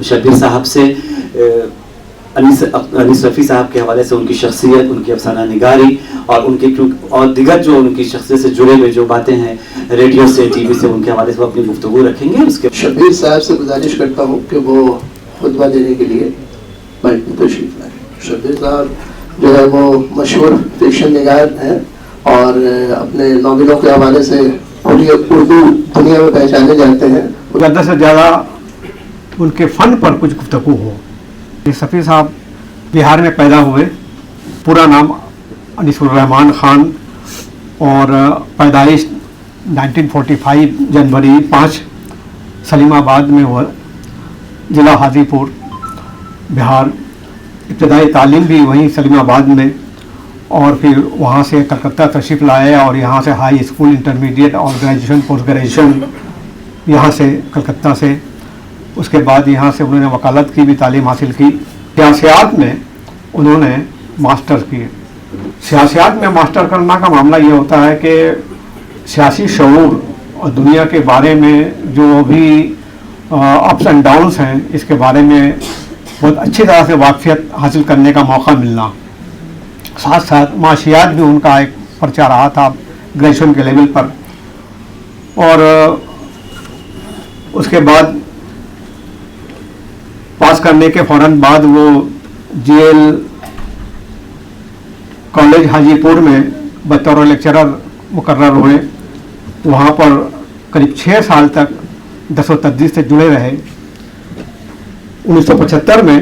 شبیر صاحب سے انیس رفیع صاحب کے حوالے سے ان کی شخصیت، ان کی افسانہ نگاری اور ان کی اور دیگر جو ان کی شخصیت سے جڑے ہوئے جو باتیں ہیں ریڈیو سے ٹی وی سے ان کے حوالے سے وہ اپنی گفتگو رکھیں گے. اس کے شبیر صاحب سے گزارش کرتا ہوں کہ وہ خطبہ دینے کے لیے مائک میں تشریف لائیں. شبیر صاحب جو ہے وہ مشہور فکشن نگار ہیں اور اپنے ناولوں کے حوالے سے پوری اردو دنیا میں پہچانے جاتے ہیں. زیادہ سے زیادہ ان کے فن پر کچھ گفتگو ہو. شفیع صاحب بہار میں پیدا ہوئے، پورا نام انیس الرحمان خان، اور پیدائش 1945 جنوری 5 سلیم آباد میں ہوا، ضلع حاجی پور بہار. ابتدائی تعلیم بھی وہیں سلیم آباد میں، اور پھر وہاں سے کلکتہ تشریف لائے اور یہاں سے ہائی اسکول، انٹرمیڈیٹ اور گریجویشن پوسٹ گریجویشن یہاں سے کلکتہ سے. اس کے بعد یہاں سے انہوں نے وکالت کی بھی تعلیم حاصل کی. سیاسیات میں انہوں نے ماسٹر کیے. سیاسیات میں ماسٹر کرنا کا معاملہ یہ ہوتا ہے کہ سیاسی شعور اور دنیا کے بارے میں جو بھی اپس اینڈ ڈاؤنس ہیں اس کے بارے میں بہت اچھی طرح سے واقفیت حاصل کرنے کا موقع ملنا. ساتھ ساتھ معاشیات بھی ان کا ایک پرچہ رہا تھا گریجویشن کے لیول پر. اور اس کے بعد پاس کرنے کے فوراً بعد وہ جی ایل کالج حاجی پور میں بطور لیکچرر مقرر ہوئے. وہاں پر قریب 6 سال تک دس و تدریس سے جڑے رہے. 1975 میں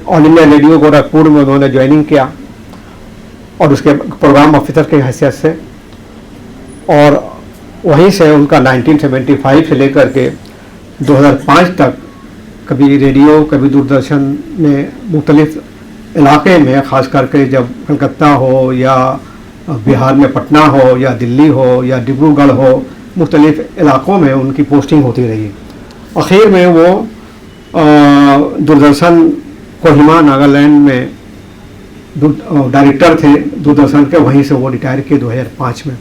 آل انڈیا ریڈیو گورکھپور میں انہوں نے جوائننگ کیا اور اس کے پروگرام آفیسر کی حیثیت سے، اور وہیں سے ان کا 1975 سے لے کر کے 2005 تک کبھی ریڈیو کبھی دوردرشن میں مختلف علاقے میں، خاص کر کے جب کلکتہ ہو یا بہار میں پٹنہ ہو یا دلی ہو یا ڈبرو گڑھ ہو، مختلف علاقوں میں ان کی پوسٹنگ ہوتی رہی. اخیر میں وہ دوردرشن کوہیما ناگالینڈ میں ڈائریکٹر تھے دوردرشن کے. وہیں سے وہ ریٹائر کیے 2005 میں.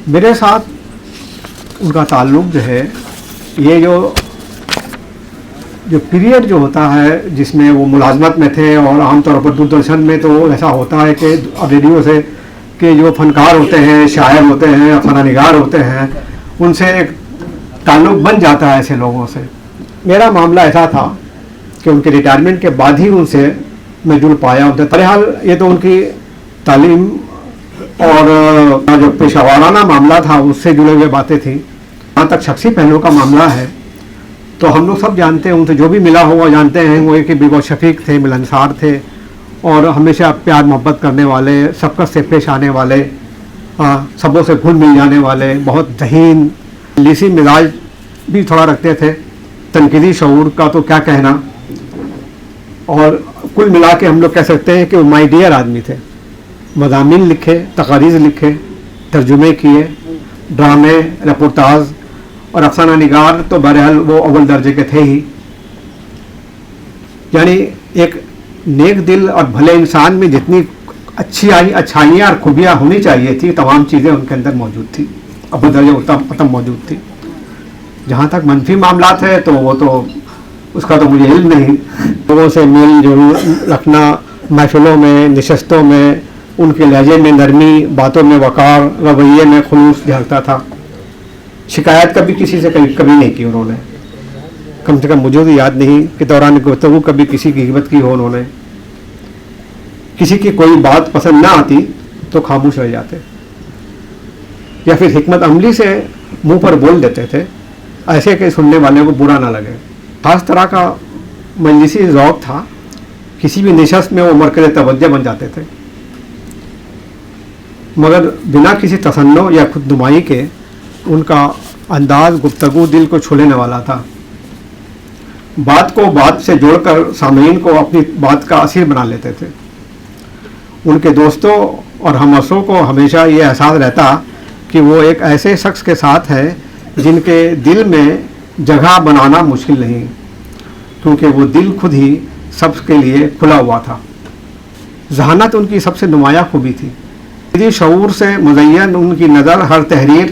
میرے ساتھ ان کا تعلق جو ہے، یہ جو پیریڈ جو ہوتا ہے جس میں وہ ملازمت میں تھے، اور عام طور پر دوردرشن میں تو ایسا ہوتا ہے کہ ریڈیو سے کہ جو فنکار ہوتے ہیں، شاعر ہوتے ہیں، افسانہ نگار ہوتے ہیں، ان سے ایک تعلق بن جاتا ہے ایسے لوگوں سے. میرا معاملہ ایسا تھا کہ ان کے ریٹائرمنٹ کے بعد ہی ان سے میں جڑ پایا. بہرحال یہ تو ان کی تعلیم اور جو پیشہ ورانہ معاملہ تھا اس سے جڑے ہوئے باتیں تھیں. جہاں تک شخصی پہلو کا معاملہ ہے تو ہم لوگ سب جانتے ہیں، ان سے جو بھی ملا ہوا جانتے ہیں، وہ ایک بہت شفیق تھے، ملنسار تھے، اور ہمیشہ پیار محبت کرنے والے، شفقت سے پیش آنے والے، سبوں سے گھل مل جانے والے، بہت ذہین، لیسی مزاج بھی تھوڑا رکھتے تھے. تنقیدی شعور کا تو کیا کہنا. اور کل ملا کے ہم لوگ کہہ سکتے ہیں کہ وہ مائی ڈیئر آدمی تھے. مضامین لکھے، تقاریر لکھے، ترجمے کیے، ڈرامے، رپورتاج اور افسانہ نگار تو بہرحال وہ اول درجے کے تھے ہی. یعنی ایک نیک دل اور بھلے انسان میں جتنی اچھائیاں اور خوبیاں ہونی چاہیے تھی، تمام چیزیں ان کے اندر موجود تھی، اول درجے ختم موجود تھی. جہاں تک منفی معاملات ہیں تو وہ تو اس کا تو مجھے علم نہیں. لوگوں سے میل جول رکھنا، محفلوں میں، نشستوں میں ان کے لہجے میں نرمی، باتوں میں وقار، رویے میں خلوص جھلکتا تھا. شکایت کبھی کسی سے کبھی نہیں کی انہوں نے. کم سے کم مجھے تو یاد نہیں کہ دوران گفتگو کبھی کسی کی غیبت کی ہو انہوں نے. کسی کی کوئی بات پسند نہ آتی تو خاموش رہ جاتے، یا پھر حکمت عملی سے منہ پر بول دیتے تھے، ایسے کہ سننے والے کو برا نہ لگے. خاص طرح کا مجلسی ذوق تھا. کسی بھی نشست میں وہ مرکز توجہ بن جاتے تھے، مگر بنا کسی تصنع یا خود نمائی کے ان کا انداز گفتگو دل کو چھو لینے والا تھا. بات کو بات سے جوڑ کر سامعین کو اپنی بات کا اسیر بنا لیتے تھے. ان کے دوستوں اور ہمعصروں کو ہمیشہ یہ احساس رہتا کہ وہ ایک ایسے شخص کے ساتھ ہے جن کے دل میں جگہ بنانا مشکل نہیں، کیونکہ وہ دل خود ہی سب کے لیے کھلا ہوا تھا. ذہانت ان کی سب سے نمایاں خوبی تھی. شعور سے مزین ان کی نظر ہر تحریر،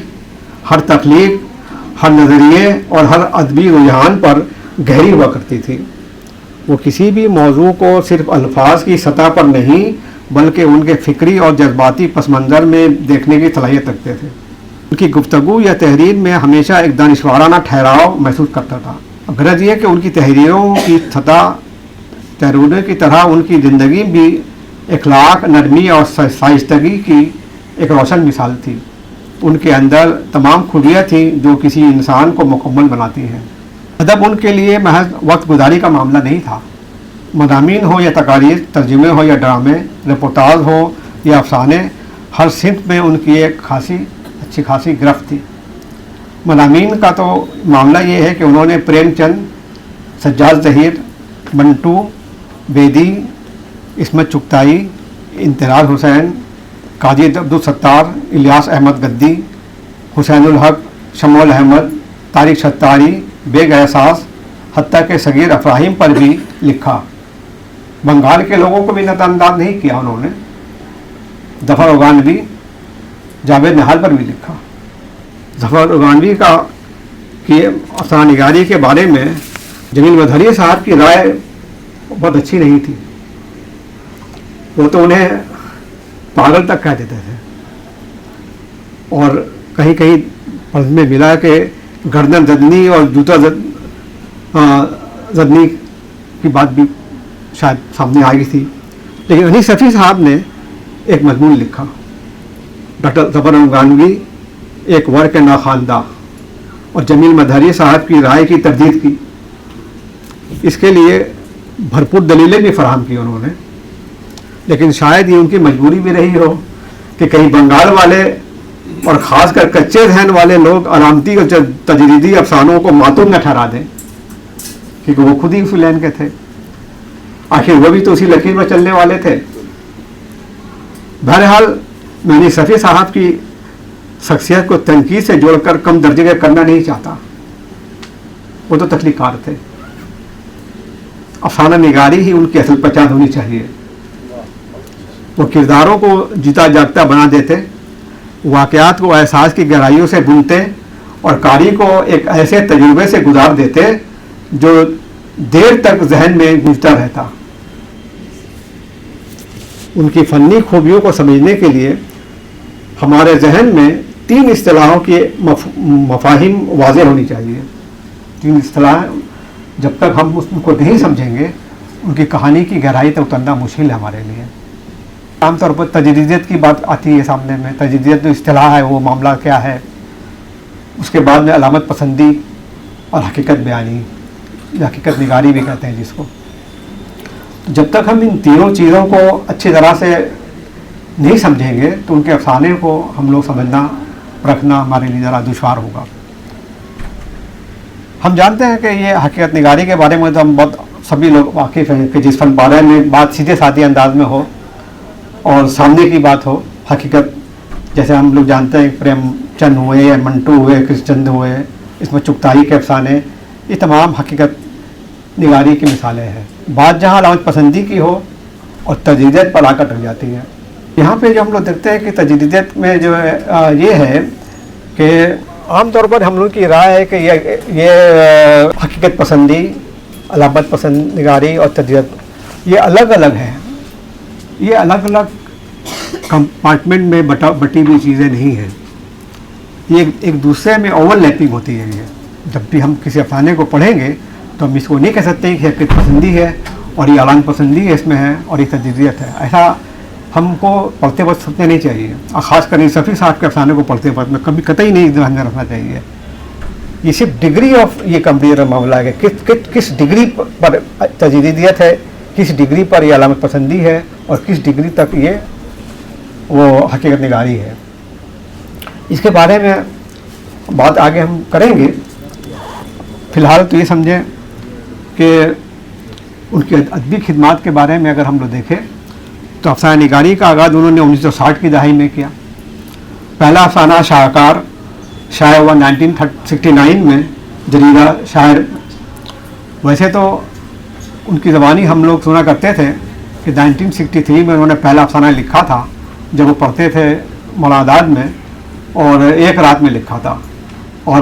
ہر تخلیق، ہر نظریے اور ہر ادبی رجحان پر गहरी हुआ करती थी। वो किसी भी मौजू को सिर्फ अल्फाज की सतह पर नहीं बल्कि उनके फ़िक्री और जज्बाती पस मंज़र में देखने की सलाहियत रखते थे। उनकी गुफ्तगू या तहरीर में हमेशा एक दानिशवाराना ठहराव महसूस करता था। गरज ये कि उनकी तहरीरों की सतह तहरीरों की तरह उनकी ज़िंदगी भी इखलाक, नरमी और शाइस्तगी की एक रोशन मिसाल थी। उनके अंदर तमाम खूबियाँ थीं जो किसी इंसान को मुकम्मल बनाती हैं। अदब उनके लिए महज वक्त गुजारी का मामला नहीं था। मज़ामीन हो या तकारीर, तर्जुमे हो या ड्रामे, रिपोर्टाज हो या अफसाने, हर सिमत में उनकी एक अच्छी खासी गिरफ्त थी। मज़ामीन का तो मामला ये है कि उन्होंने प्रेमचंद, सज्जाद ज़हीर, मंटू, बेदी, इस्मत चुगताई, इंतराज हुसैन, काजी अब्दुल सत्तार, इलियास अहमद गद्दी, हुसैनुल हक, शमोल अहमद, तारिक सत्तारी, बेग एहसास, हत्ता के सगीर अफराहिम पर भी लिखा। बंगाल के लोगों को भी नज़रअंदाज नहीं किया उन्होंने। ज़फ़र उगानवी, जावेद निहाल पर भी लिखा। ज़फ़र उगानवी का कि अफसाना निगारी के बारे में जमील मजहरी साहब की राय बहुत अच्छी नहीं थी। वो तो उन्हें पागल तक कह देते थे और कहीं कहीं पढ़ने में मिला कि गर्दन जदनी और जूता जदनी की बात भी शायद सामने आई थी। लेकिन अनीस शफी साहब ने एक मजमून लिखा, डॉक्टर ज़फ़र उगानवी एक वर्क नाखानदा, और जमील मजहरी साहब की राय की तरदीद की। इसके लिए भरपूर दलीलें भी फराहम की उन्होंने। लेकिन शायद ये उनकी मजबूरी भी रही हो कि कहीं बंगाल वाले और ख़ासकर कच्चे जहन वाले लोग अलामती और तजरीदी अफसानों को मातूम न ठहरा दें, क्योंकि वो खुद ही उसी लाइन के थे। आखिर वो भी तो उसी लकीर में चलने वाले थे। बहरहाल मैंने शफी साहब की शख्सियत को तनकीद से जोड़कर कम दर्जे का करना नहीं चाहता। वो तो तख्लीकार थे। अफसाना निगारी ही उनकी असल पहचान होनी चाहिए। वो किरदारों को जीता जागता बना देते, वाक़यात को एहसास की गहराइयों से बुनते और कारी को एक ऐसे तजुर्बे से गुजार देते जो देर तक जहन में गूंजता रहता। उनकी फ़नी खूबियों को समझने के लिए हमारे जहन में 3 इस्तिलाहों की मफाहिम वाज़ेह होनी चाहिए। 3 इस्तिलाह जब तक हम उनको नहीं समझेंगे उनकी कहानी की गहराई तक उतरना मुश्किल है हमारे लिए। आमतौर पर तजरीदियत की बात आती है सामने में। तजरीदियत जो इस्तिलाह है वो मामला क्या है। उसके बाद में अलामत पसंदी और हकीकत बयानी, हकीकत निगारी भी कहते हैं जिसको। तो जब तक हम इन तीनों चीज़ों को अच्छी तरह से नहीं समझेंगे तो उनके अफसाने को हम लोग समझना रखना हमारे लिए ज़रा दुश्वार होगा। हम जानते हैं कि ये हकीकत निगारी के बारे में तो हम बहुत सभी लोग वाकिफ़ हैं कि जिस फन बारे में बात सीधे साधे अंदाज में हो और सामने की बात हो। हकीकत जैसे हम लोग जानते हैं प्रेमचंद हुए या मंटू हुए, कृष्णचंद हुए, इसमें चुगताई के अफसाने, ये तमाम हकीकत निगारी की मिसालें हैं। बात जहाँ अलामत पसंदी की हो और तजरीदियत पर आकर रह जाती है। यहाँ पे जो हम लोग देखते हैं कि तजरीदियत में जो है ये है कि आमतौर पर हम लोग की राय है कि ये हकीकत पसंदी, अलामत पसंद निगारी और तजरीदियत ये अलग अलग हैं। ये अलग अलग कंपार्टमेंट में बटी हुई चीज़ें नहीं हैं। ये एक दूसरे में ओवरलैपिंग होती है। ये जब भी हम किसी अफसाने को पढ़ेंगे तो हम इसको नहीं कह सकते कि हकीकत पसंदी है और ये अलामत पसंदी है इसमें है और ये तजरीदियत है। ऐसा हमको पढ़ते वक्त सोचना नहीं चाहिए। और ख़ासकर शफी साहब के अफसाने को पढ़ते वक्त में कभी कतई नहीं ध्यान में रखना चाहिए। ये सिर्फ डिग्री ऑफ ये कंपेयर मामला है कि किस डिग्री पर तजरीदियत है, किस डिग्री पर ये अलामत पसंदी है और किस डिग्री तक ये वो हकीकत निगारी है। इसके बारे में बात आगे हम करेंगे। फ़िलहाल तो ये समझें कि उनकी अदबी खिदमात के बारे में अगर हम लोग देखें तो अफसाना निगारी का आगाज़ उन्होंने 1960 की दहाई में किया। पहला अफसाना शाहकार शाया हुआ 1969 में जरीदा शायर। वैसे तो उनकी ज़बानी हम लोग सुना करते थे कि 1963 में उन्होंने पहला अफसाना लिखा था जब वो पढ़ते थे मौलादाद में और एक रात में लिखा था। और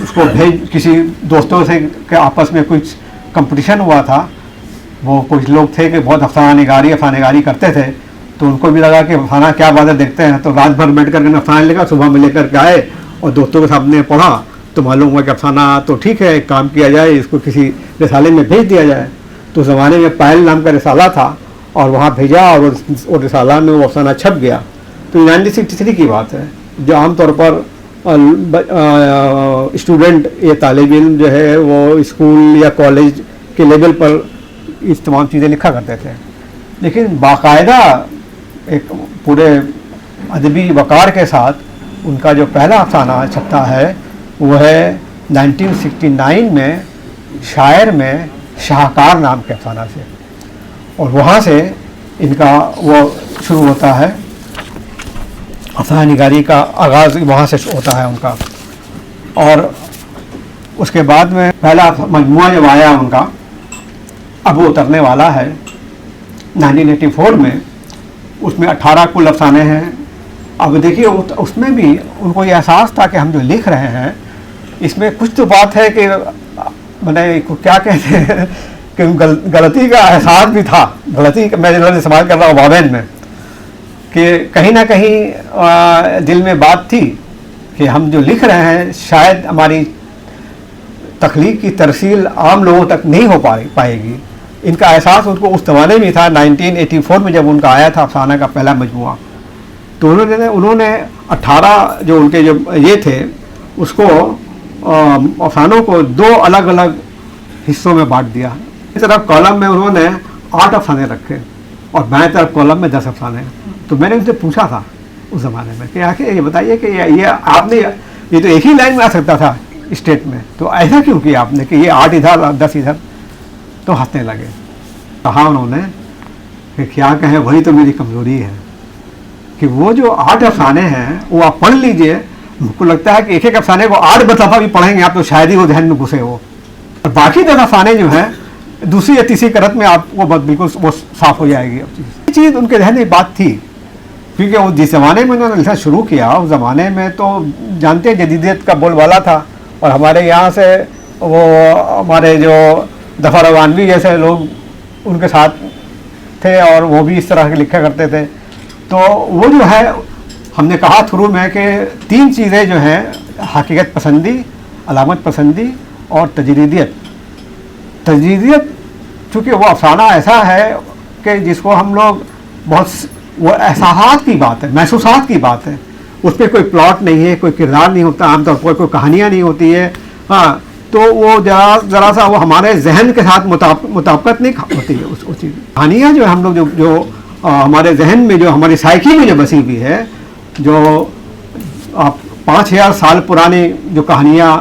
उसको भेज किसी दोस्तों से के आपस में कुछ कंपटीशन हुआ था, वो कुछ लोग थे कि बहुत अफसाना निगारी करते थे, तो उनको भी लगा कि अफसाना क्या बात है देखते हैं, तो रात भर बैठ करके अफसाना लिखा, सुबह में लेकर के आए और दोस्तों के सामने पढ़ा तो मालूम हुआ कि अफसाना तो ठीक है, एक काम किया जाए, इसको किसी रिसाले में भेज दिया जाए। तो उस ज़माने में पायल नाम का रिसाला था और वहाँ भेजा और उस रिसाला में वो अफसाना छप गया। तो 1963 की बात है, जो आमतौर पर स्टूडेंट या तालिब इल्म जो है वो स्कूल या कॉलेज के लेवल पर इस तमाम चीज़ें लिखा करते थे, लेकिन बाकायदा एक पूरे अदबी वक़ार के साथ उनका जो पहला अफसाना छपता है वो है 1969 में शायर में शाहकार नाम के अफसाना से, और वहाँ से इनका वो शुरू होता है, अफसाना निगारी का आगाज़ वहाँ से होता है उनका। और उसके बाद में पहला मजमुआ जब आया उनका, अब वो उतरने वाला है 1984 में, उसमें 18 कुल अफसाने हैं। अब देखिए उसमें भी उनको ये एहसास था कि हम जो लिख रहे हैं इसमें कुछ तो बात है कि मैंने क्या कहते हैं कि गलती का एहसास भी था, गलती मैं लफ्ज़ इस्तेमाल कर रहा हूँ वाबेन में, कि कहीं ना कहीं दिल में बात थी कि हम जो लिख रहे हैं शायद हमारी तख्लीक की तरसील आम लोगों तक नहीं हो पाएगी। इनका एहसास उनको उस ज़माने में था 1984 में जब उनका आया था अफसाना का पहला मजमुआ। तो उन्होंने 18 जो उनके जो ये थे उसको अफसानों को 2 अलग अलग हिस्सों में बांट दिया। इस तरफ कॉलम में उन्होंने 8 अफसाने रखे और बाएं तरफ कॉलम में 10 अफसाने। तो मैंने उनसे पूछा था उस ज़माने में कि आखिर ये बताइए कि ये आपने ये तो एक ही लाइन में आ सकता था स्टेट में, तो ऐसा क्यों किया आपने कि ये 8 इधर और 10 इधर? तो हंसने लगे। कहा उन्होंने कि क्या कहें, वही तो मेरी कमज़ोरी है कि वो जो 8 अफसाने हैं वो आप पढ़ लीजिए, मुझको लगता है कि एक एक अफसाने को 8 दफ़ा भी पढ़ेंगे आप तो शायद ही वो जहन में घुसे हो, और बाकी 10 अफसाने जो हैं दूसरी या तीसरी करत में आपको बिल्कुल वो साफ़ हो जाएगी। अब चीज़ उनके जहन में बात थी, क्योंकि वो जिस ज़माने में उन्होंने लिखना शुरू किया उस ज़माने में तो जानते हैं जदीदियत का बोलबाला था, और हमारे यहाँ से वो हमारे जो ज़फ़र अवानवी जैसे लोग उनके साथ थे और वो भी इस तरह के लिखा करते थे। तो वो जो है हमने कहा शुरू में कि 3 चीज़ें जो हैं, हकीकत पसंदी, अलामत पसंदी और तजरीदियत। तजरीदियत चूँकि वो अफसाना ऐसा है कि जिसको हम लोग बहुत वो एहसास की बात है, महसूसात की बात है, उस पर कोई प्लॉट नहीं है, कोई किरदार नहीं होता, आमतौर पर कोई कहानियाँ नहीं होती है। हाँ, तो वो ज़रा सा वो हमारे जहन के साथ मुताबिकत नहीं होती है उस चीज़। कहानियाँ जो हम लोग जो हमारे जहन में जो हमारी साइकी में जो बसी हुई है, जो आप 5000 साल पुरानी जो कहानियाँ,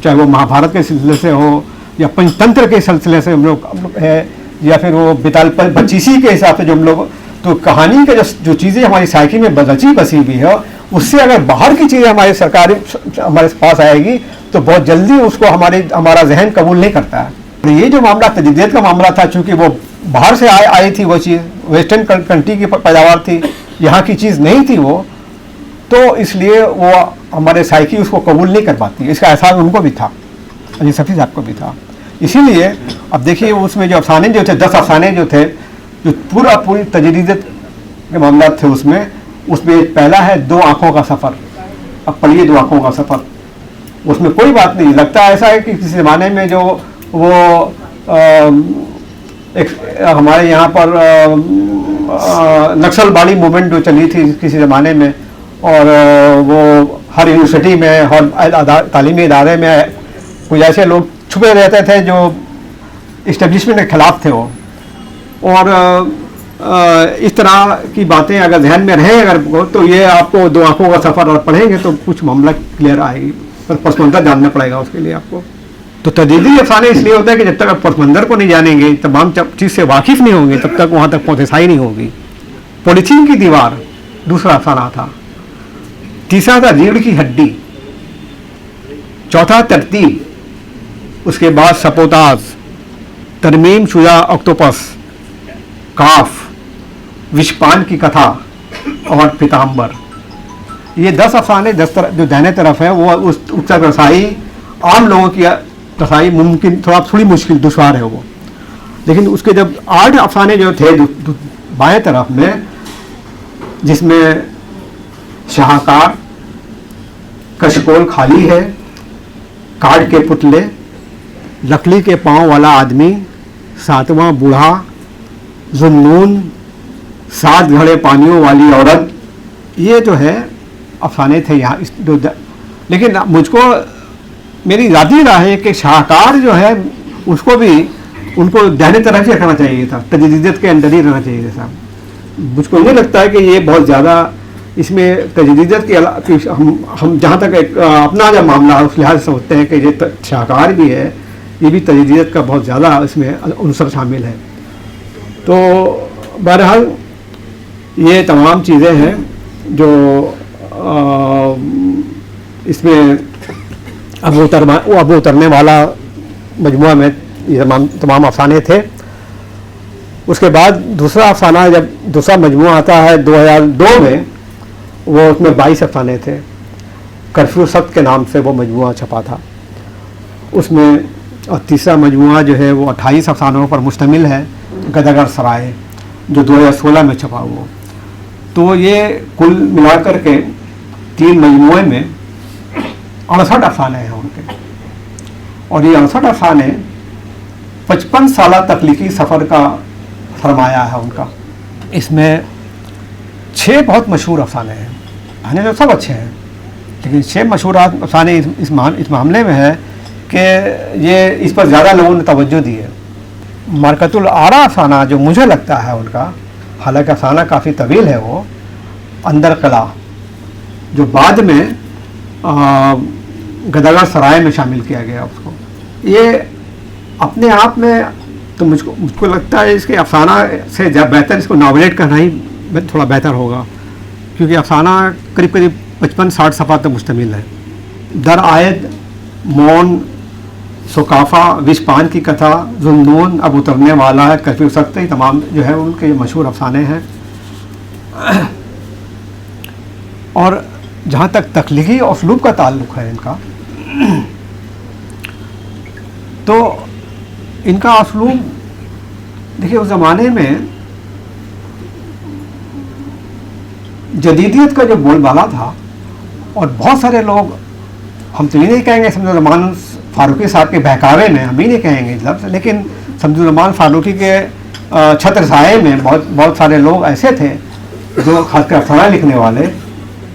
चाहे वो महाभारत के सिलसिले से हो या पंचतंत्र के सिलसिले से हम लोग है, या फिर वो बिताल पचीसी के हिसाब से जो हम लोग, तो कहानी के जो चीज़ें हमारी साइकी में बची बसी हुई है, उससे अगर बाहर की चीज़ें हमारे पास आएगी तो बहुत जल्दी उसको हमारा जहन कबूल नहीं करता है। ये जो मामला तजदीद का मामला था, चूँकि वो बाहर से आई थी, वो चीज़ वेस्टर्न कंट्री की पैदावार थी, यहाँ की चीज़ नहीं थी वो, तो इसलिए वो हमारे साइकी उसको कबूल नहीं कर पाती। इसका एहसास उनको भी था, अली सफ़ी साहब को भी था। इसीलिए अब देखिए उसमें जो अफसाने जो थे, 10 अफसाने जो थे, जो पूरी तजदीद के मामला थे, उसमें पहला है 2 आँखों का सफ़र। अब पढ़िए 2 आँखों का सफ़र, उसमें कोई बात नहीं, लगता ऐसा है कि किसी ज़माने में जो वो एक हमारे यहाँ पर नक्सलबाड़ी मूवमेंट जो चली थी किसी ज़माने में, और वो हर यूनिवर्सिटी में, हर तालीमी इदारे में कुछ ऐसे लोग छुपे रहते थे जो इस्टेब्लिशमेंट के ख़िलाफ़ थे वो, और इस तरह की बातें अगर जहन में रहे अगर तो ये आपको 2 आँखों का सफ़र और पढ़ेंगे तो कुछ मामला क्लियर आएगी, पर पस मंज़र जानना पड़ेगा उसके लिए आपको। तो तजदीदी अफसाने इसलिए होता है कि जब तक आप पस मंज़र को नहीं जानेंगे, तमाम चीज़ से वाकिफ़ नहीं होंगे, तब तक वहाँ तक पहुँचाई नहीं होगी। पॉलीथीन की दीवार दूसरा अफसाना था, तीसरा था रीढ़ की हड्डी, चौथा तरतीब, उसके बाद सपोताज, तरमीम शुजा ऑक्टोपस, काफ, विषपान की कथा और पीताम्बर। ये 10 अफसाने 10 तरफ जो दाहिने तरफ है वो उस तक रसाई आम लोगों की रसाई मुमकिन थोड़ी मुश्किल दुश्वार है वो, लेकिन उसके जब 8 अफसाने जो थे बाएं तरफ में, जिसमें शाहकार, कशकोल खाली है, काठ के पुतले, लकड़ी के पांव वाला आदमी, सातवां बूढ़ा, जुन्नून, 7 घड़े पानियों वाली औरत, ये जो है अफसाने थे यहाँ लेकिन मुझको मेरी ज़ाती राय है कि शाहकार जो है उसको भी उनको दाहिने तरफ ही रखना चाहिए था, तजदीद के अंदर ही रहना चाहिए था। मुझको ये लगता है कि ये बहुत ज़्यादा इसमें तजदीद के हम जहाँ तक अपना जब मामला उस लिहाज से सोचते हैं कि ये शाहकार भी है, ये भी तजदीद का बहुत ज़्यादा इसमें अंसर शामिल है। तो बहरहाल ये तमाम चीज़ें हैं जो इसमें अब उतरने वाला मजमुआ में ये तमाम अफसाने थे। उसके बाद दूसरा अफसाना, जब दूसरा मजमुआ आता है 2002 में, वो उसमें 22 अफसाने थे। कर्फ्यू सख्त के नाम से वो मजमुआ छपा था उसमें। और तीसरा मजमुआ जो है वो 28 अफसानों पर मुश्तमिल है, गदागर सराय, जो 2016 में छपा हुआ। तो ये कुल मिलाकर के 3 मजमुए में 68 अफसाने हैं उनके, और ये 68 अफसाने 55 साल तख्लीकी सफ़र का फरमाया है उनका। इसमें 6 बहुत मशहूर अफसाने हैं, यानी जो सब अच्छे हैं, लेकिन 6 मशहूर अफसाने इस मामले में है कि ये इस पर ज़्यादा लोगों ने तवज्जो दी है। मरकतुल आरा अफसाना जो मुझे लगता है उनका, हालांकि अफसाना काफ़ी तवील है वो, अंदर किला, जो बाद में गदागर सराय में शामिल किया गया उसको, ये अपने आप में तो मुझको लगता है इसके अफसाना से बेहतर इसको नावलेट करना ही थोड़ा बेहतर होगा, क्योंकि अफसाना करीब 55-60 सफ़ा तक मुश्तमिल है। दर आयत, मौन, सुकाफ़ा, विषपान की कथा, जुन्नून, अब उतरने वाला है, कर्फ्यू सख्त, तमाम जो है उनके मशहूर अफसाने हैं। और जहाँ तक तख्लीकी और उसलूब का ताल्लुक़ है इनका, तो इनका उसलूब देखिए, उस ज़माने में जदीदियत का जो बोलबाला था, और बहुत सारे लोग, हम तो ये नहीं कहेंगे शमसुज़्ज़मान फ़ारूक़ी साहब के बहकावे में, हम ही नहीं कहेंगे इस लफ्ज़, लेकिन शमसुज़्ज़मान फ़ारूक़ी के छत्र साए में बहुत सारे लोग ऐसे थे जो खासकर अफसाना लिखने वाले,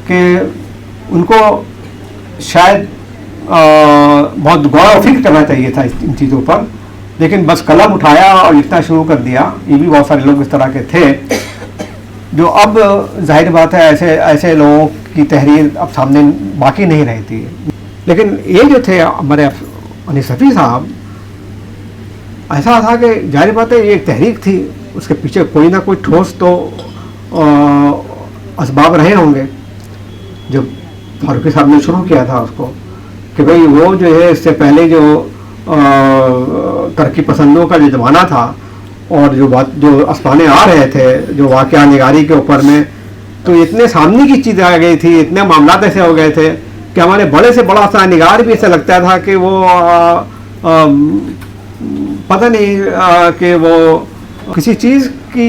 कि उनको शायद बहुत गौर व फिक्र करना चाहिए था इन चीज़ों पर, लेकिन बस कलम उठाया और लिखना शुरू कर दिया। ये भी बहुत सारे लोग इस तरह के थे, जो अब जाहिर बात है ऐसे लोगों की तहरीर अब सामने बाकी नहीं रहती है। लेकिन ये जो थे हमारे अनीस शफ़ी साहब, ऐसा था कि जाहिर बात है ये एक तहरीक थी, उसके पीछे कोई ना कोई ठोस तो असबाब रहे होंगे। जब फारूकी साहब ने शुरू किया था उसको, कि भाई वो जो है इससे पहले जो तरक्की पसंदों का जो ज़माना था, और जो अफसाने आ रहे थे जो वाक़या निगारी के ऊपर में, तो इतने सामने की चीज़ें आ गई थी, इतने मामला ऐसे हो गए थे कि हमारे बड़े से बड़ा अफसाना निगार भी ऐसा लगता था कि वो पता नहीं कि वो किसी चीज़ की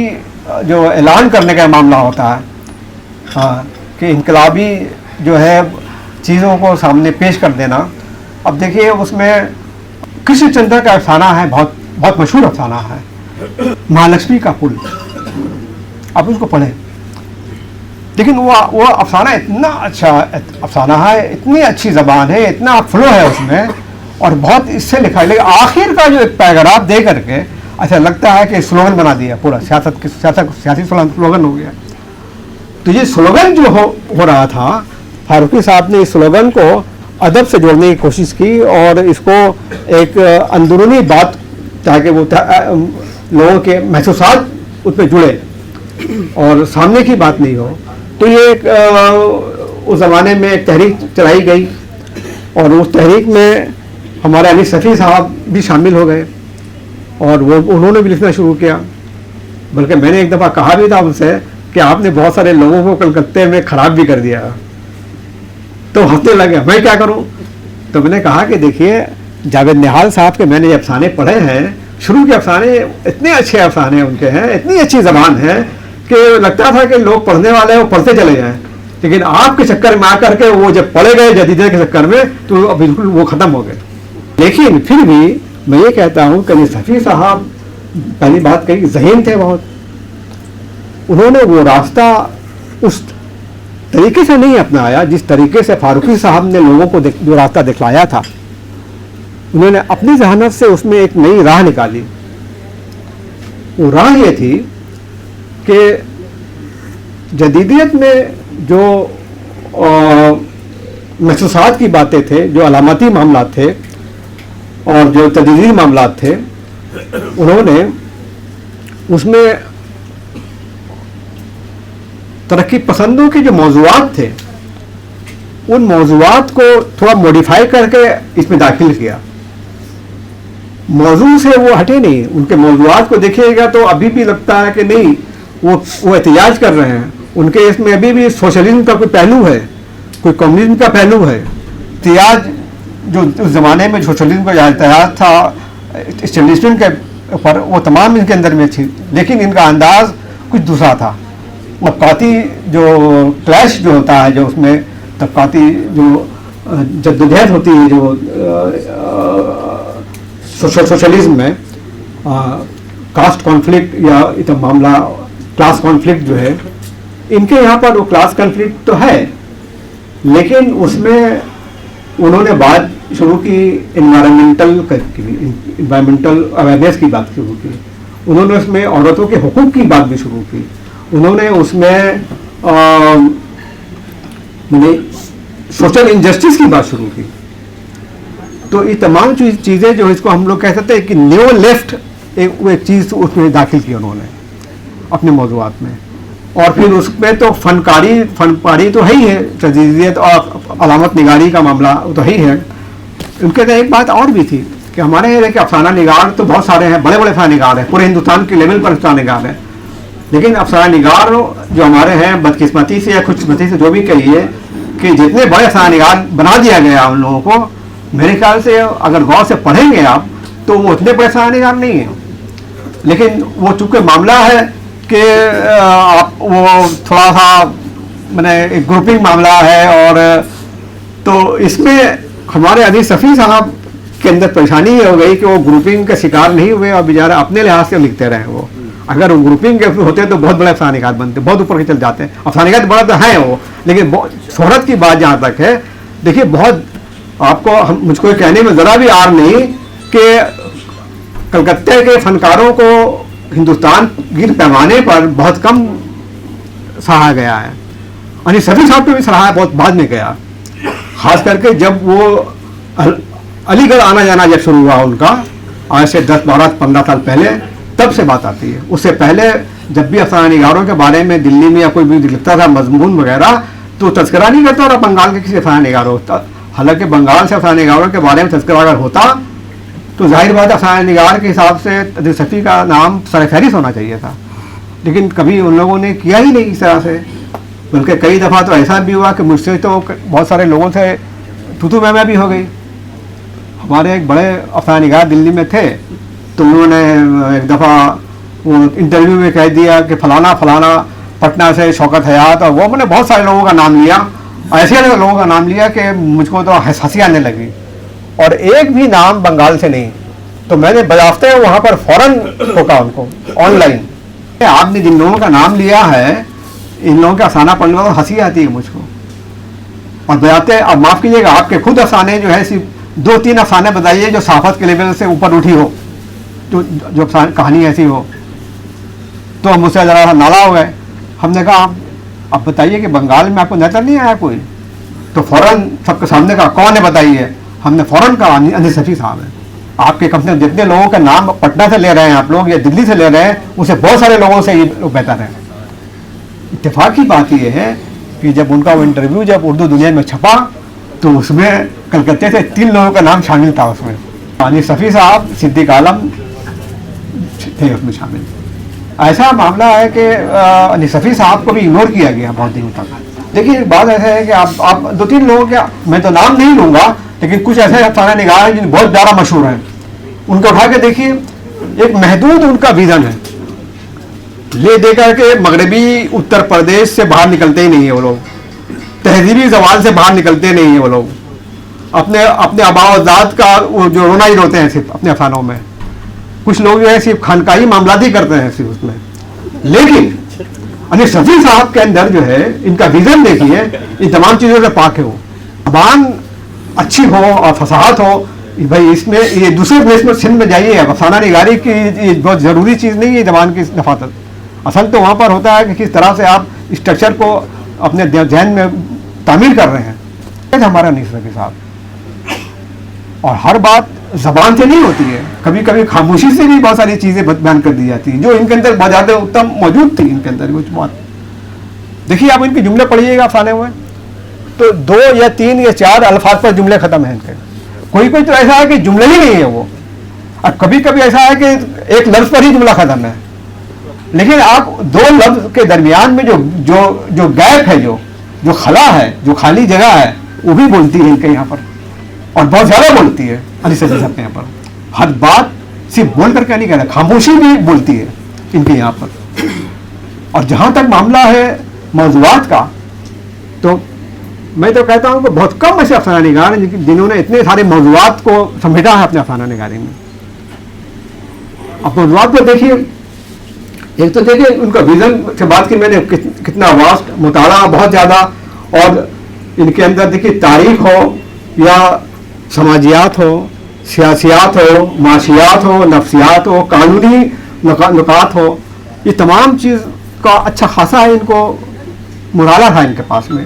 जो ऐलान करने का मामला होता है, कि इनकलाबी जो है चीज़ों को सामने पेश कर देना। अब देखिए उसमें कृष्ण चंद्र का अफसाना है, बहुत मशहूर अफसाना है, महालक्ष्मी का पुल, आप उसको पढ़ें। लेकिन वो अफसाना इतना अच्छा अफसाना है, इतनी अच्छी ज़बान है, इतना फ्लो है उसमें, और बहुत इससे लिखा है। लेकिन आखिर का जो एक पैराग्राफ दे करके ऐसा लगता है कि स्लोगन बना दिया, पूरा सियासी स्लोगन हो गया। तो ये स्लोगन जो हो रहा था, फारूकी साहब ने इस स्लोगन को अदब से जोड़ने की कोशिश की, और इसको एक अंदरूनी बात, ताकि वो लोगों के महसूसात उस पर जुड़े और सामने की बात नहीं हो। तो ये उस ज़माने में एक तहरीक चलाई गई, और उस तहरीक में हमारे अली सफ़ी साहब भी शामिल हो गए, और उन्होंने भी लिखना शुरू किया। बल्कि मैंने एक दफ़ा कहा भी था उनसे कि आपने बहुत सारे लोगों को कलकत्ते में ख़राब भी कर दिया, तो हंसने लगे, मैं क्या करूं? तो मैंने कहा कि देखिए जावेद निहाल साहब के मैंने ये अफसाने पढ़े हैं, शुरू के अफसाने इतने अच्छे अफसाने उनके हैं, इतनी अच्छी ज़बान है कि लगता था कि लोग पढ़ने वाले हैं वो पढ़ते चले जाएं, लेकिन आपके चक्कर में आकर के वो जब पढ़े गए जदीदे के चक्कर में तो बिल्कुल वो ख़त्म हो गए। लेकिन फिर भी मैं ये कहता हूँ कि सफ़ी साहब पहली बात कही ज़हीन थे बहुत, उन्होंने वो रास्ता उस तरीके से नहीं अपनाया जिस तरीके से फारूकी साहब ने लोगों को जो रास्ता दिखलाया था। उन्होंने अपनी जहानत से उसमें एक नई राह निकाली। वो राह ये थी कि जदीदियत में जो महसूसात की बातें थे, जो अलामती मामला थे और जो तदरीजी मामला थे, उन्होंने उसमें तरक्की पसंदों के जो मौज़ूआत थे उन मौज़ूआत को थोड़ा मॉडिफाई करके इसमें दाखिल किया। मौजू से वो हटे नहीं, उनके मौज़ूआत को देखिएगा तो अभी भी लगता है कि नहीं वो एहतिजाज कर रहे हैं। उनके इसमें अभी भी सोशलिज्म का कोई पहलू है, कोई कम्युनिज्म का पहलू है। एहतिजाज जो उस ज़माने में सोशलिज्म का एहतिजाज था एस्टेब्लिशमेंट के ऊपर, वो तमाम इनके अंदर में थी, लेकिन इनका अंदाज कुछ दूसरा था। तबकाती जो क्लैश जो होता है, जो उसमें तबकाती जो जद्दोजहद होती है, जो सोशलिज्म में कास्ट कॉन्फ्लिक्ट या इतना मामला क्लास कॉन्फ्लिक्ट जो है, इनके यहाँ पर वो क्लास कॉन्फ्लिक्ट तो है, लेकिन उसमें उन्होंने बात शुरू की इन्वायरमेंटल अवेयरनेस की बात शुरू की। उन्होंने उसमें औरतों के हुकूक की बात भी शुरू की। उन्होंने उसमें सोशल इनजस्टिस की बात शुरू की। तो ये तमाम चीज़ें जो इसको हम लोग कह सकते हैं कि न्यू लेफ्ट एक चीज़ उसमें दाखिल की उन्होंने अपने मौज़ूआत में। और फिर उसमें तो फनपारी तो है ही है, तजदीदियत और अलामत निगारी का मामला तो है ही है। उनके तो एक बात और भी थी कि हमारे यहाँ के अफसाना निगार तो बहुत सारे हैं, बड़े बड़े अफसाना निगार हैं, पूरे हिंदुस्तान के लेवल पर अफसाना निगार है, लेकिन अफसाना निगार जो हमारे हैं बदकिस्मती से या खुशकिस्मती से जो भी कहिए कि जितने बड़े अफसाना निगार बना दिया गया उन लोगों को, मेरे ख्याल से अगर गौर से पढ़ेंगे आप तो वो उतने बड़े अफसाना निगार नहीं हैं। लेकिन वो चूँकि मामला है कि आप वो थोड़ा सा मैंने एक ग्रुपिंग मामला है, और तो इसमें हमारे अली सफ़ी साहब के अंदर परेशानी ये हो गई कि वो ग्रुपिंग के शिकार नहीं हुए और बेचारे अपने लिहाज से लिखते रहे। वो अगर वो ग्रुपिंग के होते तो बहुत बड़े अफसाना निगार बनते, बहुत ऊपर के चल जाते हैं। अफसाना निगार बड़ा तो है वो, लेकिन शोहरत की बात जहाँ तक है, देखिए बहुत आपको मुझको कहने में ज़रा भी आर नहीं कि कलकत्ते के फनकारों को हिंदुस्तान गिर पैमाने पर बहुत कम सराहा गया है। अली सफ़ी साहब को भी सराहा बहुत बाद में गया, खास करके जब वो अलीगढ़ आना जाना जब शुरू हुआ उनका, आज से 10, 12, 15 साल पहले, तब से बात आती है। उससे पहले जब भी अफसाना निगारों के बारे में दिल्ली में या कोई भी लिखता था मजमून वगैरह, तो तस्करा नहीं करता था बंगाल के किसी अफसाना निगारों। हालांकि बंगाल से अफसाना निगारों के बारे में तस्करा अगर होता तो जाहिर बात अफसाना निगार के हिसाब से अली सफ़ी का नाम सरफहरिस्त होना चाहिए था, लेकिन कभी उन लोगों ने किया ही नहीं इस तरह से। बल्कि कई दफ़ा तो ऐसा भी हुआ कि मुझसे तो बहुत सारे लोगों से तू मैं भी हो गई। हमारे एक बड़े अफसाना निगार दिल्ली में थे, तो उन्होंने एक दफ़ा वो इंटरव्यू में कह दिया कि फलाना फलाना पटना से शौकत हयात, और वो मैंने बहुत सारे लोगों का नाम लिया, ऐसे लोगों का नाम लिया कि मुझको तो हंसी आने लगी, और एक भी नाम बंगाल से नहीं। तो मैंने बजाते वहाँ पर फ़ौरन ठोका उनको ऑनलाइन। आपने जिन लोगों का नाम लिया है, इन लोगों के अफसाना पढ़ने में हंसी आती है मुझको। और बजाते, अब माफ़ कीजिएगा, आपके खुद अफसाने जो है सिर्फ 2-3 अफसाने बताइए जो सहाफ़त के लेवल से ऊपर उठी हो, जो कहानी ऐसी हो। तो हम मुझसे ज़रा नाला हो गए। हमने कहा अब बताइए कि बंगाल में आपको नज़र नहीं आया कोई? तो फ़ौरन सबके सामने कहा कौन है बताइए। हमने फ़ौरन कहा अली सफ़ी साहब है। आपके कम से कम जितने लोगों का नाम पटना से ले रहे हैं आप लोग या दिल्ली से ले रहे हैं, उससे बहुत सारे लोगों से ये लोग बेहतर हैं। इत्तेफाक की बात यह है कि जब उनका वो इंटरव्यू जब उर्दू दुनिया में छपा, तो उसमें कलकत्ते से 3 लोगों का नाम शामिल था उसमें। अली सफ़ी साहब, सिद्दीक आलम थे उसमें शामिल। ऐसा मामला है कि अली सफ़ी साहब को भी इग्नोर किया गया बहुत दिनों तक। دیکھیے بات ایسا ہے کہ آپ 2-3 لوگوں کے میں تو نام نہیں لوں گا لیکن کچھ ایسے افسانہ نگار ہیں جن بہت زیادہ مشہور ہیں. ان کو اٹھا کے دیکھیے, ایک محدود ان کا ویژن ہے, لے دے کر کے مغربی اتر پردیش سے باہر نکلتے ہی نہیں ہیں وہ لوگ, تہذیبی زوال سے باہر نکلتے نہیں ہیں وہ لوگ, اپنے آباء و اجداد کا وہ جو رونا ہی روتے ہیں صرف اپنے افسانوں میں. کچھ لوگ جو ہے صرف خانقاہی معاملات ہی کرتے ہیں صرف اس میں. لیکن انیس رفیع صاحب کے اندر جو ہے ان کا ویژن دیکھیے, ان تمام چیزوں سے پاک ہے. وہ زبان اچھی ہو اور فصاحت ہو, بھائی اس میں یہ دوسرے دیش میں سندھ میں جائیے, افسانہ نگاری کی یہ بہت ضروری چیز نہیں ہے زبان کی نفاست. اصل تو وہاں پر ہوتا ہے کہ کس طرح سے آپ اسٹرکچر کو اپنے ذہن میں تعمیر کر رہے ہیں. ہمارا انیس رفیع صاحب, اور ہر بات زبان سے نہیں ہوتی ہے, کبھی کبھی خاموشی سے بھی بہت ساری چیزیں بیان کر دی جاتی ہیں جو ان کے اندر بہت زیادہ اتم موجود تھی. ان کے اندر کچھ بات دیکھیے, آپ ان کے جملے پڑھیے گا افسانے ہوئے تو 2 یا 3 یا 4 الفاظ پر جملے ختم ہیں ان کے. کوئی تو ایسا ہے کہ جملے ہی نہیں ہے وہ, اور کبھی کبھی ایسا ہے کہ ایک لفظ پر ہی جملہ ختم ہے. لیکن آپ 2 لفظ کے درمیان میں جو گیپ ہے, جو خلا ہے, جو خالی جگہ ہے, وہ بھی بولتی ہے ان کے یہاں پر, اور بہت زیادہ بولتی ہے انیس رفیع صاحب کے یہاں پر. ہر بات صرف بول کر کیا نہیں کہہ رہا, خاموشی بھی بولتی ہے ان کے یہاں پر. اور جہاں تک معاملہ ہے موضوعات کا, تو میں تو کہتا ہوں کہ بہت کم ایسے افسانہ نگار ہیں جنہوں نے اتنے سارے موضوعات کو سمیٹا ہے اپنے افسانہ نگاری میں. اب موضوعات کو دیکھیے, ایک تو دیکھیے ان کا ویژن سے بات کی میں نے, کتنا واسٹ مطالعہ بہت زیادہ, اور ان کے اندر دیکھیے تاریخ ہو یا سماجیات ہو, سیاسیات ہو, معاشیات ہو, نفسیات ہو, قانونی نکات ہو, یہ تمام چیز کا اچھا خاصا ہے ان کو مطالعہ تھا ان کے پاس میں.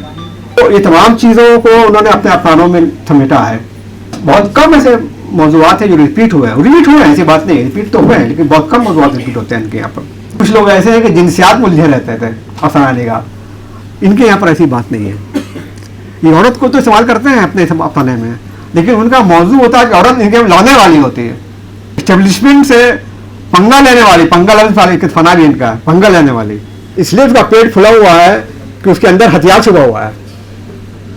تو یہ تمام چیزوں کو انہوں نے اپنے افسانوں میں سمیٹا ہے. بہت کم ایسے موضوعات ہیں جو ریپیٹ ہوئے ہیں, ایسی بات نہیں ہے, ریپیٹ تو ہوئے ہیں لیکن بہت کم موضوعات ریپیٹ ہوتے ہیں ان کے یہاں پر. کچھ لوگ ایسے ہیں کہ جنسیات میں الجھے رہتے تھے افسانہ نگار, ان کے یہاں پر ایسی بات نہیں ہے. یہ عورت کو تو استعمال کرتے ہیں اپنے افسانے میں, لیکن ان کا موضوع ہوتا ہے کہ عورت ان کے لانے والی ہوتی ہے, اسٹیبلشمنٹ سے پنگا لینے والی, پنگا لفظ والی فنا بھی ان کا پنگا لینے والی. اس لیے اس کا پیٹ پھلا ہوا ہے کہ اس کے اندر ہتھیار چھپا ہوا ہے.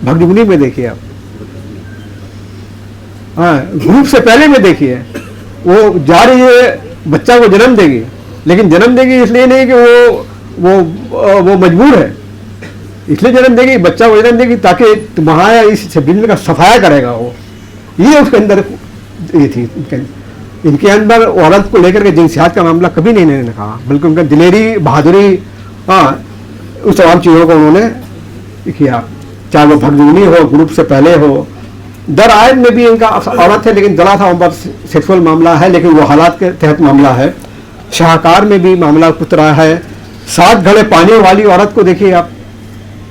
بھگجگنی میں دیکھیے آپ, ہاں گروپ سے پہلے میں دیکھیے, وہ جا رہی ہے بچہ کو جنم دے گی, لیکن جنم دے گی اس لیے نہیں کہ وہ مجبور ہے, اس لیے جنم دے گی, بچہ کو جنم دے گی تاکہ تمہارا اس دل کا صفایا کرے گا وہ. یہ اس کے اندر یہ تھی ان کے اندر. عورت کو لے کر کے جنسیات کا معاملہ کبھی نہیں کہا, بلکہ ان کا دلیری, بہادری, ہاں اس تمام چیزوں کو انہوں نے کیا, چاہے وہ بھگجگنی ہو, گروپ سے پہلے ہو. در آیت میں بھی ان کا عورت ہے لیکن دلا تھا پر سیکسول معاملہ ہے, لیکن وہ حالات کے تحت معاملہ ہے. شاہکار میں بھی معاملہ کچھ طرح ہے. 7 گھڑے پانی والی عورت کو دیکھیے آپ,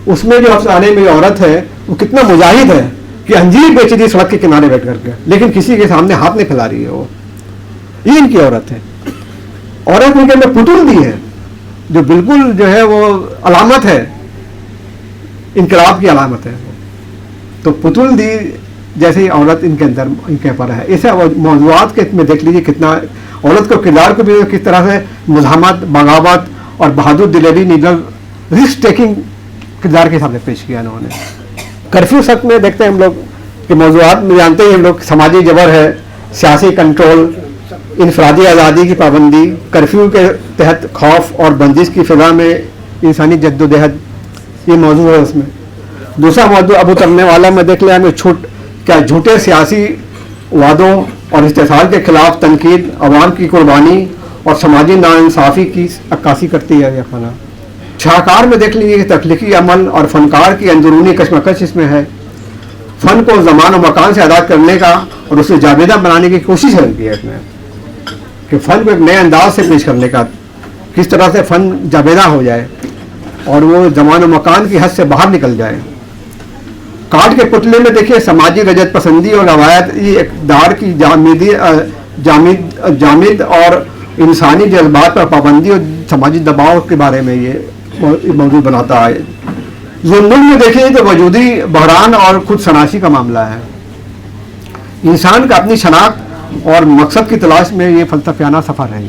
اس میں جو افسانے میں عورت ہے وہ کتنا مجاہد ہے کہ انجیر بیچ دی سڑک کے کنارے بیٹھ کر کے, لیکن کسی کے سامنے ہاتھ نہیں پھیلا رہی ہے. وہ یہ ان کی عورت ہے. عورت ان کے اندر پتل دی ہے جو بالکل جو ہے وہ علامت ہے, انقلاب کی علامت ہے. تو پتل دی جیسی عورت ان کے اندر ان کے پر ہے. ایسے موضوعات کے میں دیکھ لیجیے کتنا عورت کو کردار کو بھی کس طرح سے مزاحمت, بغاوت اور بہادر دلیری, نیڈر, رسک ٹیکنگ کردار کے سامنے پیش کیا انہوں نے. کرفیو سخت میں دیکھتے ہیں ہم لوگ کہ موضوعات میں جانتے ہیں ہم لوگ, سماجی جبر ہے, سیاسی کنٹرول, انفرادی آزادی کی پابندی, کرفیو کے تحت خوف اور بندش کی فضا میں انسانی جد و جہد, یہ موضوع ہے اس میں. دوسرا موضوع ابو ترنے والا میں دیکھ لیا ہمیں کیا جھوٹے سیاسی وعدوں اور استحصال کے خلاف تنقید, عوام کی قربانی اور سماجی ناانصافی کی عکاسی کرتی ہے یہ خانہ. شاہکار میں دیکھ لیجیے کہ تخلیقی عمل اور فنکار کی اندرونی کشمکش اس میں ہے. فن کو زمان و مکان سے ادا کرنے کا اور اسے جاویدہ بنانے کی کوشش ہے اس میں, کہ فن کو ایک نئے انداز سے پیش کرنے کا, کس طرح سے فن جاویدہ ہو جائے اور وہ زمان و مکان کی حد سے باہر نکل جائے. کاٹ کے پتلے میں دیکھیے سماجی رجت پسندی اور روایتی اقدار کی جامد اور انسانی جذبات پر پابندی اور سماجی دباؤ کے بارے میں یہ موضوع بناتا ہے. ظلم میں دیکھیے تو وجودی بحران اور خود شناسی کا معاملہ ہے. انسان کا اپنی شناخت اور مقصد کی تلاش میں یہ فلسفیانہ سفر ہے.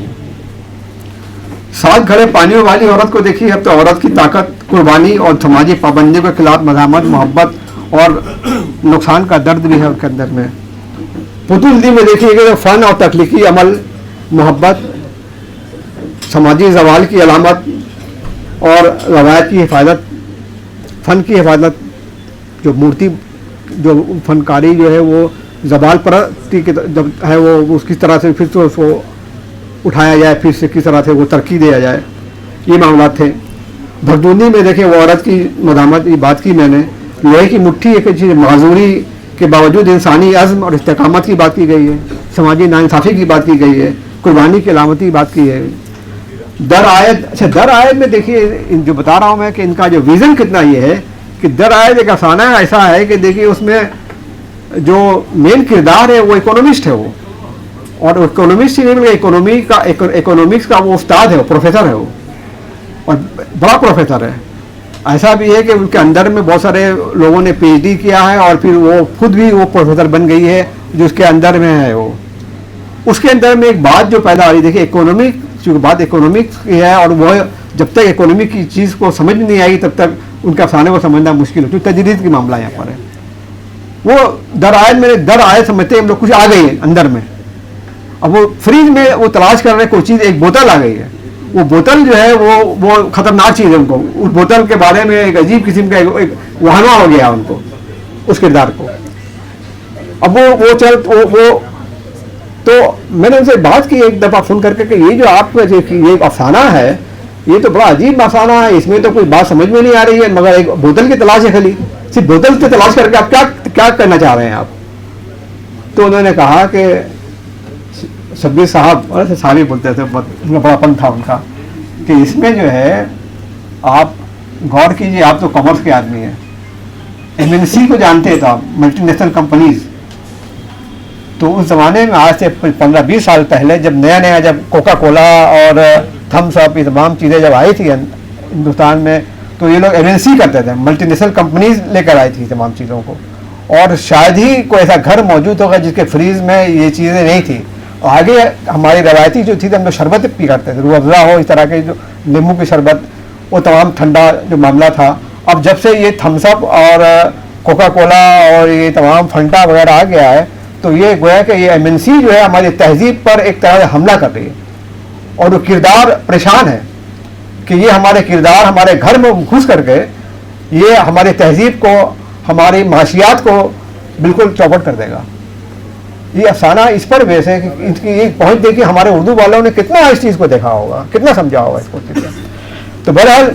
7 گھڑے پانی والی عورت کو دیکھیے اب تو عورت کی طاقت कुर्बानी और समाजी पाबंदियों के खिलाफ मज़ामत, मोहब्बत और नुकसान का दर्द भी है उनके अंदर में। पुतुल में देखिएगा तो फ़न और तख्लीकी अमल, मोहब्बत, समाजी ज़वाल की अलामत और रवायत की हिफाजत, फ़न की हिफाजत, जो मूर्ति जो फनकारी जो है वो ज़वाल परस्ती के जब है वो उसकी तरह से फिर तो उसको उठाया जाए, फिर से किस तरह से वो तरक्की दिया जाए, ये मामला थे। भगदूनी में देखिए वो औरत की मदामत की बात की मैंने, लोहे की मुट्ठी एक चीज़, माजूरी के बावजूद इंसानी अज़्म और इस्तेकामत की बात की गई है, समाजी नाइंसाफ़ी की बात की गई है, कुर्बानी की अलामत की बात की है। दर आयत, अच्छा दर आयत में देखिए जो बता रहा हूँ मैं कि इनका जो विज़न कितना ये है कि दर आयत एक अफसाना ऐसा है कि देखिए उसमें जो मेन किरदार है वो इकोनॉमिस्ट है वो, और इकोनॉमिस्ट ही नहीं बल्कि इकोनॉमिक्स का वो उस्ताद है, वो प्रोफेसर है वो, और बड़ा प्रोफेसर है। ऐसा भी है कि उनके अंदर में बहुत सारे लोगों ने पीएचडी किया है और फिर वो खुद भी वो प्रोफेसर बन गई है जो उसके अंदर में है वो। उसके अंदर में एक बात जो पैदा आ रही, देखिए इकोनॉमिक जो बात इकोनॉमिक्स की है, और वो जब तक इकोनॉमिक की चीज़ को समझ नहीं आई तब तक उनके अफसाने को समझना मुश्किल है, क्योंकि तजरीद की मामला यहाँ पर है। वो दर आयत समझते हम लोग कुछ आ गई है अंदर में, अब वो फ्रिज में वो तलाश कर रहे कोई चीज़, एक बोतल आ गई है, वो बोतल जो है वो खतरनाक चीज़ है उनको, उस बोतल के बारे में एक अजीब किस्म का एक वहमा हो गया उनको, उस किरदार को। अब वो तो मैंने उनसे बात की एक दफ़ा फ़ोन करके कि ये जो आपका ये अफसाना है ये तो बड़ा अजीब अफसाना है, इसमें तो कोई बात समझ में नहीं आ रही है, मगर एक बोतल की तलाश है, खाली सिर्फ बोतल की तलाश करके आप क्या करना चाह रहे हैं आप। तो उन्होंने कहा कि शब्बीर साहब, और साहब ही बोलते थे, बड़ापन था उनका, कि इसमें जो है आप गौर कीजिए, आप तो कॉमर्स के आदमी हैं, एमएनसी को जानते हैं तो आप, मल्टीनेशनल कंपनीज। तो उस ज़माने में आज से 15-20 साल पहले जब नया जब कोका कोला और थम्स अप ये तमाम चीज़ें जब आई थी हिंदुस्तान में, तो ये लोग एमएनसी करते थे, मल्टीनेशनल कंपनीज लेकर आई थी तमाम चीज़ों को, और शायद ही कोई ऐसा घर मौजूद होगा जिसके फ्रीज में ये चीज़ें नहीं थी। आगे हमारी रवायती जो थी, हम लोग शरबत पी करते थे, रूह अफ़ज़ा हो, इस तरह के जो नींबू की शरबत, वो तमाम ठंडा जो मामला था। अब जब से ये थम्स अप और कोका कोला और ये तमाम फंटा वगैरह आ गया है, तो ये गोया कि ये एमएनसी जो है हमारी तहजीब पर एक तरह से हमला कर रही है, और वो किरदार परेशान है कि ये हमारे किरदार हमारे घर में घुस करके ये हमारी तहजीब को, हमारी माशियात को बिल्कुल चौपट कर देगा। ये अफसाना इस पर बेस है कि इसकी ये पहुँच देखिए हमारे उर्दू वालों ने कितना इस चीज़ को देखा होगा, कितना समझा होगा इसको। तो बहरहाल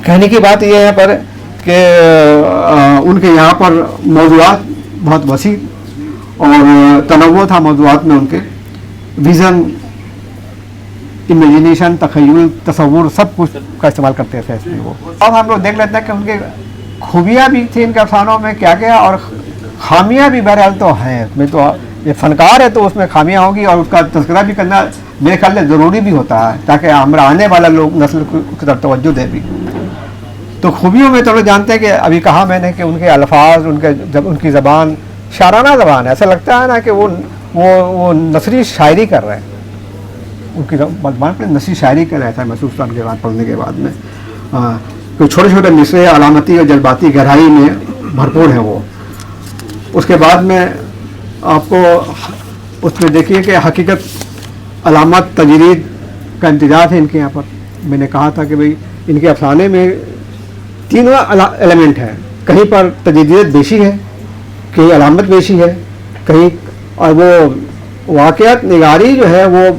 कहने की बात ये है पर कि उनके यहाँ पर मौज़ूआत बहुत वसी और तनव्वुर था मौज़ूआत में, उनके विज़न, इमेजिनेशन, तख़य्युल, तसव्वुर सब कुछ का इस्तेमाल करते थे इसमें वो। अब हम लोग देख लेते हैं कि उनके खूबियाँ भी थी इनके अफसानों में क्या क्या, और खामियाँ भी बहरहाल तो हैं उसमें। तो ये फनकार है तो उसमें खामियाँ होगी, और उसका तज़किरा भी करना मेरे ख्याल से ज़रूरी भी होता है, ताकि हमारा आने वाला लोग नस्ल की तरफ तवज्जो दे भी। तो खूबियों में तो लोग जानते हैं कि अभी कहा मैंने कि उनके अल्फाज, उनकी ज़बान शाराना ज़बान है, ऐसा लगता है ना कि वो नसरी शायरी कर रहे हैं, उनकी ज़बान पर नसरी शायरी कर रहे थे महसूस था उनके बाद पढ़ने के बाद में। तो छोटे छोटे मिसरे अलामती और जज्बाती गहराई में भरपूर हैं वो। उसके बाद में आपको उसमें देखिए कि हकीकत, अलामत, तजरीद का इम्तिजाज है इनके यहाँ पर। मैंने कहा था कि भाई इनके अफसाने में तीनों एलिमेंट हैं, कहीं पर तजरीद बेशी है, कहीं अलामत बेशी है, कहीं और वो वाक़यात निगारी जो है वो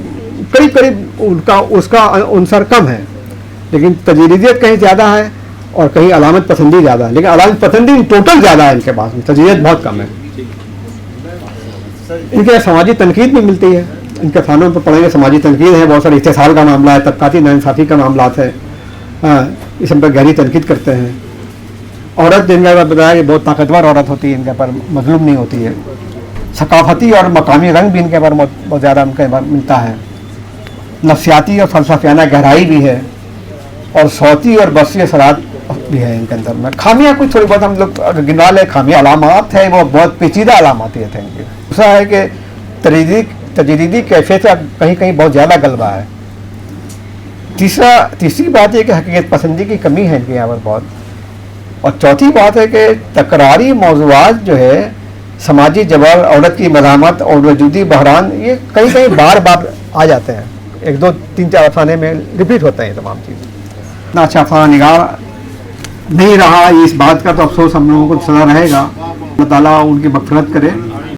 करीब उसका अंसर कम है, लेकिन तजरीदियत कहीं ज़्यादा है और कहीं अलामत पसंदी ज़्यादा है, लेकिन अलामत पसंदी टोटल ज़्यादा है इनके पास में, तजरीदियत बहुत कम है। इनके समाजी तनकीद भी मिलती है, इनके खानों पर पढ़ेंगे समाजी तनकीद है, बहुत सारे इस्तेसाल का मामला है, तबकाती नाइंसाफ़ी का मामला है, इस पर गहरी तनकीद करते हैं। औरत जिनका बताया कि बहुत ताकतवर औरत होती है, इनके पर मजलूम नहीं होती है। सकाफती और मकामी रंग भी इनके पर बहुत ज़्यादा उनके मिलता है। नफ्सियाती और फ़लसफ़ियाना गहराई भी है, और सौती और बसरी असरात भी है इनके अंदर में। खामियाँ कुछ थोड़ी बहुत हम लोग गिना ले, खामियाँ अलामात है वो बहुत पेचीदा अलामात थे इनकी। दूसरा है कि तजरीदी कैफियत का कहीं कहीं बहुत ज़्यादा गलबा है, तीसरी बात है कि हकीकत पसंदी की कमी है इनके यहाँ पर बहुत, और चौथी बात है कि तकरारी मौज़ूआत जो है समाजी जबर, औरत की मज़ामत और वजूदी बहरान, ये कहीं कहीं बार बार आ जाते हैं, 1 2 3 4 अफसाने में रिपीट होते हैं ये तमाम चीज़ें। इतना अच्छा अफसाना निगार नहीं रहा, इस बात का तो अफसोस हम लोगों को सदा रहेगा। अल्लाह ताला उनकी मग़फ़िरत करे